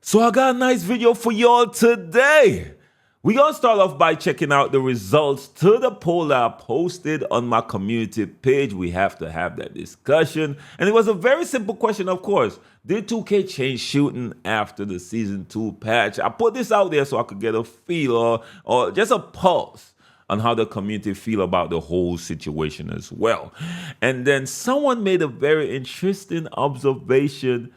So I got a nice video for y'all today. We're going to start off by checking out the results to the poll I posted on my community page. We have to have that discussion. And it was a very simple question, of course. Did 2K change shooting after the Season 2 patch? I put this out there so I could get a feel or just a pulse on how the community feel about the whole situation as well. And then someone made a very interesting observation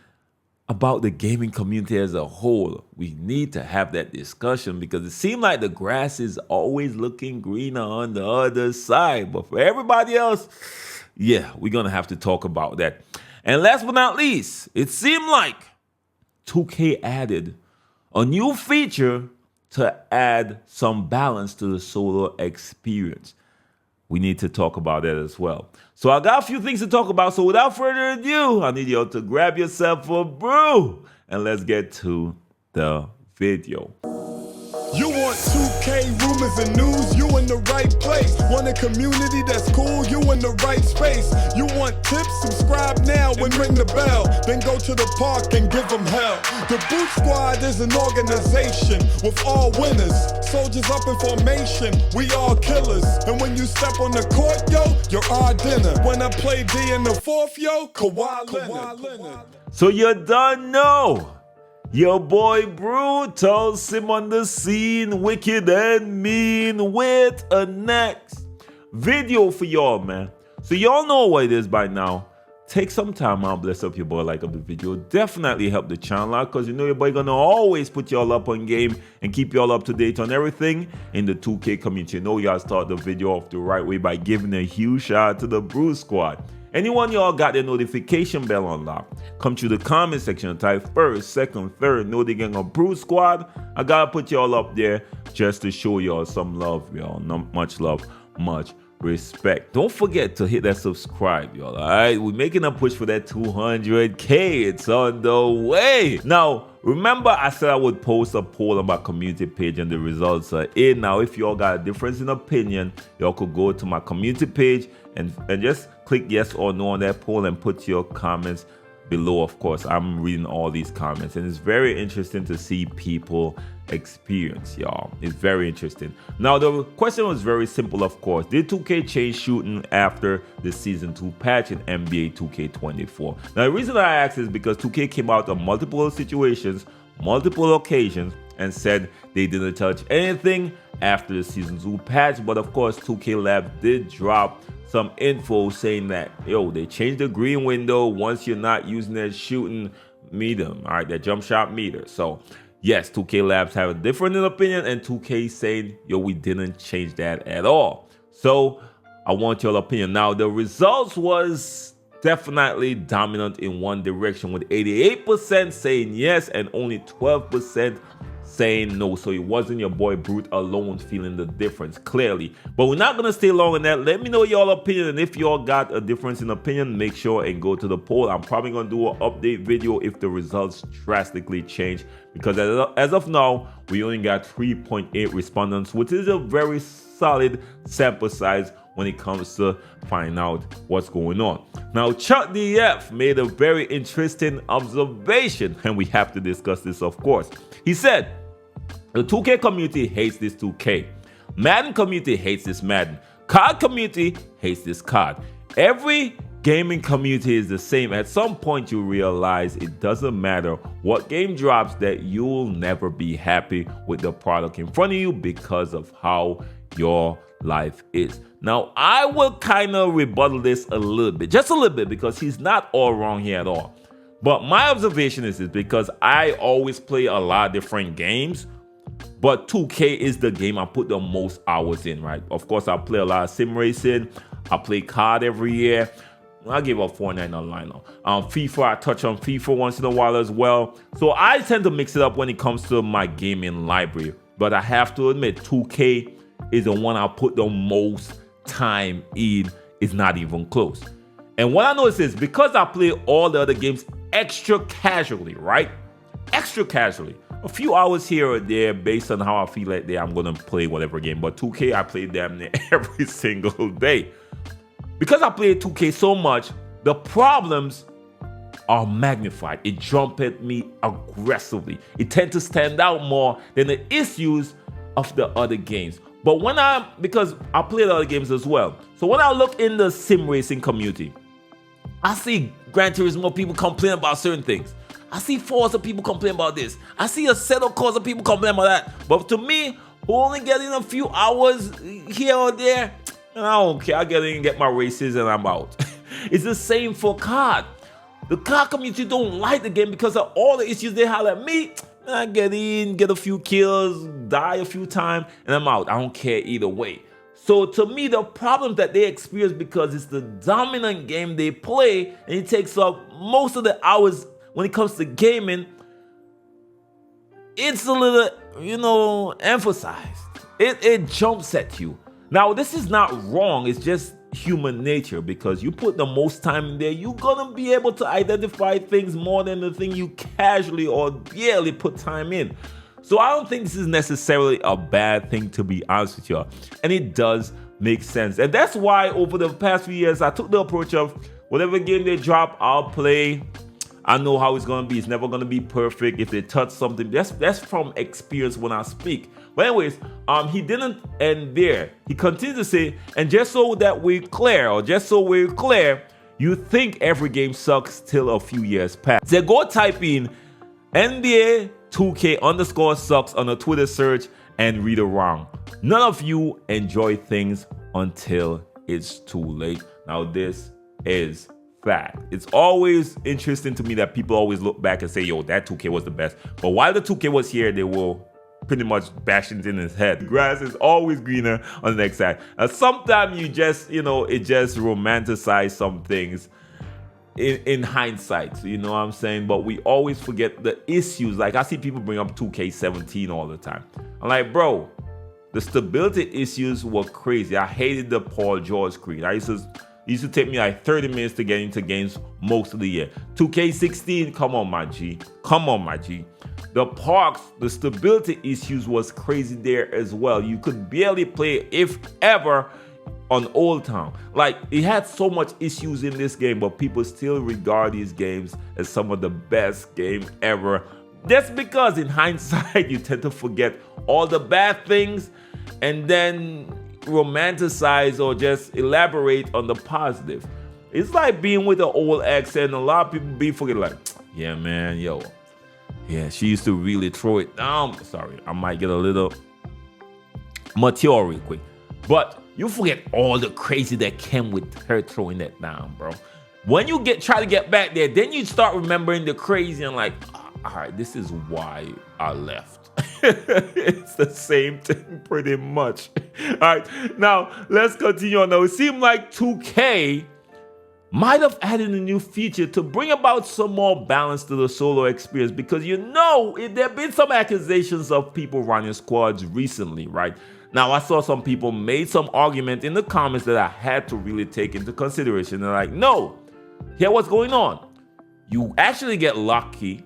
about the gaming community as a whole. We need to have that discussion because it seems like the grass is always looking greener on the other side. But for everybody else, yeah, we're going to have to talk about that. And last but not least, it seemed like 2K added a new feature to add some balance to the solo experience. We need to talk about that as well. So I got a few things to talk about. So without further ado, I need y'all to grab yourself a brew and let's get to the video. You want 2K rumors and news, you in the right place. Want a community that's cool, you in the right space. You want tips, subscribe now and ring the bell. Then go to the park and give them hell. The Boot Squad is an organization with all winners. Soldiers up in formation, we all killers. And when you step on the court, yo, you're our dinner. When I play D in the fourth, yo, Kawhi Leonard. So you done know. Your boy Brew tells him on the scene, wicked and mean, with a next video for y'all, man. So y'all know what it is by now. Take some time out, bless up your boy, like up the video. Definitely help the channel out because you know your boy gonna always put y'all up on game and keep y'all up to date on everything in the 2K community. You know y'all start the video off the right way by giving a huge shout out to the Brew Squad. Anyone y'all got their notification bell unlocked, come to the comment section and type first, second, third, know the gang of Brew Squad. I gotta put y'all up there just to show y'all some love, y'all. Much love, much respect. Don't forget to hit that subscribe, y'all. All right, we're making a push for that 200K. It's on the way. Now, remember I said I would post a poll on my community page and the results are in. Now, if y'all got a difference in opinion, y'all could go to my community page and just click yes or no on that poll and put your comments below. Of course, I'm reading all these comments and it's very interesting to see people experience, y'all. It's very interesting. Now, the question was very simple, of course. Did 2K change shooting after the Season 2 patch in NBA 2K24? Now, the reason I asked is because 2K came out on multiple situations, multiple occasions, and said they didn't touch anything after the Season 2 patch. But of course, 2K Labs did drop some info saying that, yo, they changed the green window once you're not using that shooting meter, all right, that jump shot meter. So yes, 2K Labs have a different opinion and 2K saying, yo, we didn't change that at all. So I want your opinion. Now, the results was definitely dominant in one direction with 88% saying yes and only 12% saying no. So it wasn't your boy Brute alone feeling the difference, clearly. But we're not going to stay long on that. Let me know y'all opinion, and if y'all got a difference in opinion, make sure and go to the poll. I'm probably going to do an update video if the results drastically change, because as of now, we only got 3.8 respondents, which is a very solid sample size when it comes to finding out what's going on. Now, Chuck DF made a very interesting observation, and we have to discuss this, of course. He said, the 2K community hates this 2K. Madden community hates this Madden. COD community hates this COD. Every gaming community is the same. At some point, you realize it doesn't matter what game drops, that you'll never be happy with the product in front of you because of how your life is. Now, I will kind of rebuttal this a little bit, just a little bit, because he's not all wrong here at all. But my observation is this, because I always play a lot of different games, but 2K is the game I put the most hours in, right? Of course, I play a lot of sim racing. I play COD every year. I give up Fortnite online now. FIFA, I touch on FIFA once in a while as well. So I tend to mix it up when it comes to my gaming library. But I have to admit, 2K is the one I put the most time in. It's not even close. And what I notice is, because I play all the other games extra casually, right? Extra casually. A few hours here or there based on how I feel like I'm going to play whatever game. But 2K, I play damn near every single day. Because I play 2K so much, the problems are magnified. It jump at me aggressively. It tends to stand out more than the issues of the other games. But because I play the other games as well. So when I look in the sim racing community, I see Gran Turismo people complain about certain things. I see Forza people complain about this. I see Assetto Corsa people complain about that. But to me, who only getting a few hours here or there, and I don't care. I get in, get my races, and I'm out. It's the same for COD. The COD community don't like the game because of all the issues they have at me. And I get in, get a few kills, die a few times, and I'm out. I don't care either way. So to me, the problems that they experience because it's the dominant game they play, and it takes up most of the hours when it comes to gaming, it's a little, emphasized. It jumps at you. Now, this is not wrong. It's just human nature, because you put the most time in there, you're gonna be able to identify things more than the thing you casually or barely put time in. So I don't think this is necessarily a bad thing, to be honest with you, and it does make sense. And that's why over the past few years I took the approach of whatever game they drop, I'll play. I know how it's gonna be. It's never gonna be perfect. If they touch something, that's from experience when I speak. But anyways, he didn't end there. He continued to say, and just so we're clear, you think every game sucks till a few years pass. So go type in NBA 2K _ sucks on a Twitter search and read it wrong. None of you enjoy things until it's too late. Now this is fact. It's always interesting to me that people always look back and say, yo, that 2K was the best. But while the 2K was here, they were pretty much bashing it in his head. The grass is always greener on the next side. And sometimes it just romanticize some things in hindsight. You know what I'm saying? But we always forget the issues. Like I see people bring up 2K17 all the time. I'm like, bro, the stability issues were crazy. I hated the Paul George screen. It used to take me like 30 minutes to get into games most of the year. 2K16, come on, my G. The parks, the stability issues was crazy there as well. You could barely play, if ever, on Old Town. Like, it had so much issues in this game, but people still regard these games as some of the best game ever. That's because in hindsight, you tend to forget all the bad things and then romanticize or just elaborate on the positive. It's like being with an old ex, and a lot of people be forgetting, like, yeah, man, yeah, she used to really throw it down. Sorry, I might get a little mature real quick, but you forget all the crazy that came with her throwing that down, bro. When you try to get back there, then you start remembering the crazy and like, all right, this is why I left. It's the same thing pretty much. All right, now let's continue on. Now, it seemed like 2K might have added a new feature to bring about some more balance to the solo experience, because there have been some accusations of people running squads recently, right? Now, I saw some people made some argument in the comments that I had to really take into consideration. They're like, no, here's what's going on. You actually get lucky,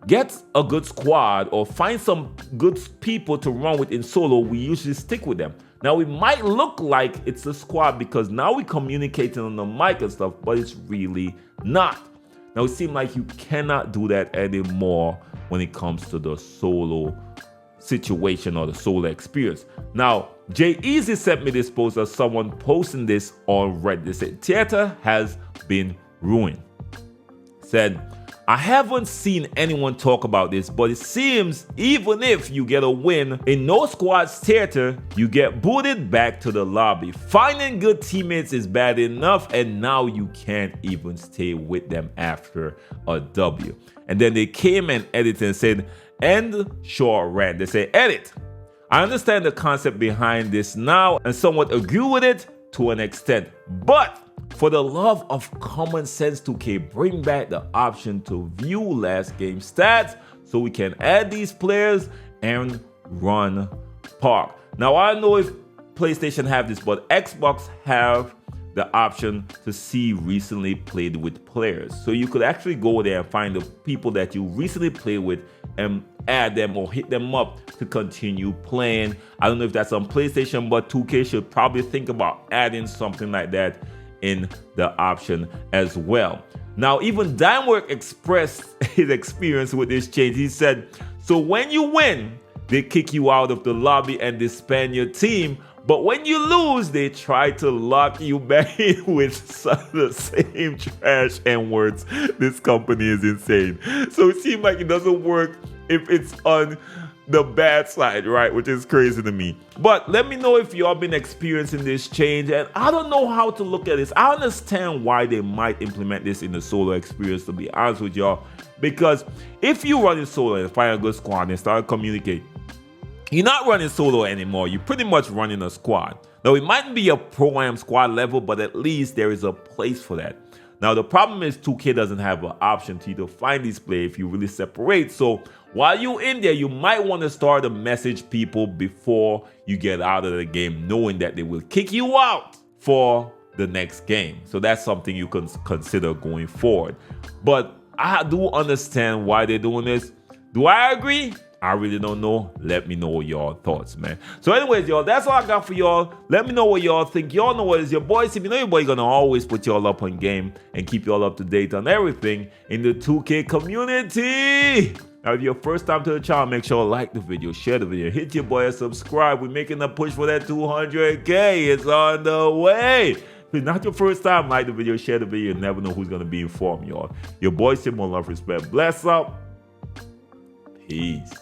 get a good squad, or find some good people to run with in solo. We usually stick with them. Now, it might look like it's a squad because now we're communicating on the mic and stuff, but it's really not. Now, it seems like you cannot do that anymore when it comes to the solo situation or the solo experience. Now, Jay Easy sent me this post of someone posting this on Reddit. They said, theater has been ruined. Said, I haven't seen anyone talk about this, but it seems even if you get a win in no squads theater, you get booted back to the lobby. Finding good teammates is bad enough, and now you can't even stay with them after a W. And then they came and edited and said, end short rant. They say, edit. I understand the concept behind this now and somewhat agree with it to an extent, but for the love of common sense, 2K, bring back the option to view last game stats so we can add these players and run park. Now, I don't know if PlayStation have this, but Xbox have the option to see recently played with players. So you could actually go there and find the people that you recently played with and add them or hit them up to continue playing. I don't know if that's on PlayStation, but 2K should probably think about adding something like that in the option as well. Now, even Dimework expressed his experience with this change. He said, so when you win, they kick you out of the lobby and disband your team. But when you lose, they try to lock you back in with the same trash and words. This company is insane. So it seems like it doesn't work if it's on the bad side, right? Which is crazy to me. But let me know if y'all been experiencing this change. And I don't know how to look at this. I understand why they might implement this in the solo experience, to be honest with y'all. Because if you run in solo and find a good squad and start communicating, you're not running solo anymore. You're pretty much running a squad. Now, it might be a pro-am squad level, but at least there is a place for that. Now, the problem is 2K doesn't have an option to either find these players if you really separate. So while you're in there, you might want to start to message people before you get out of the game, knowing that they will kick you out for the next game. So that's something you can consider going forward. But I do understand why they're doing this. Do I agree? I really don't know. Let me know your thoughts, man. So anyways, y'all, that's all I got for y'all. Let me know what y'all think. Y'all know what is your boy. If you know your boy, gonna always put y'all up on game and keep y'all up to date on everything in the 2K community. Now, if you're first time to the channel, make sure to like the video, share the video, hit your boy and subscribe. We're making a push for that 200K. It's on the way. If it's not your first time, like the video, share the video. You never know who's gonna be informed, y'all. Your boy, Simon, love, respect. Bless up. Peace.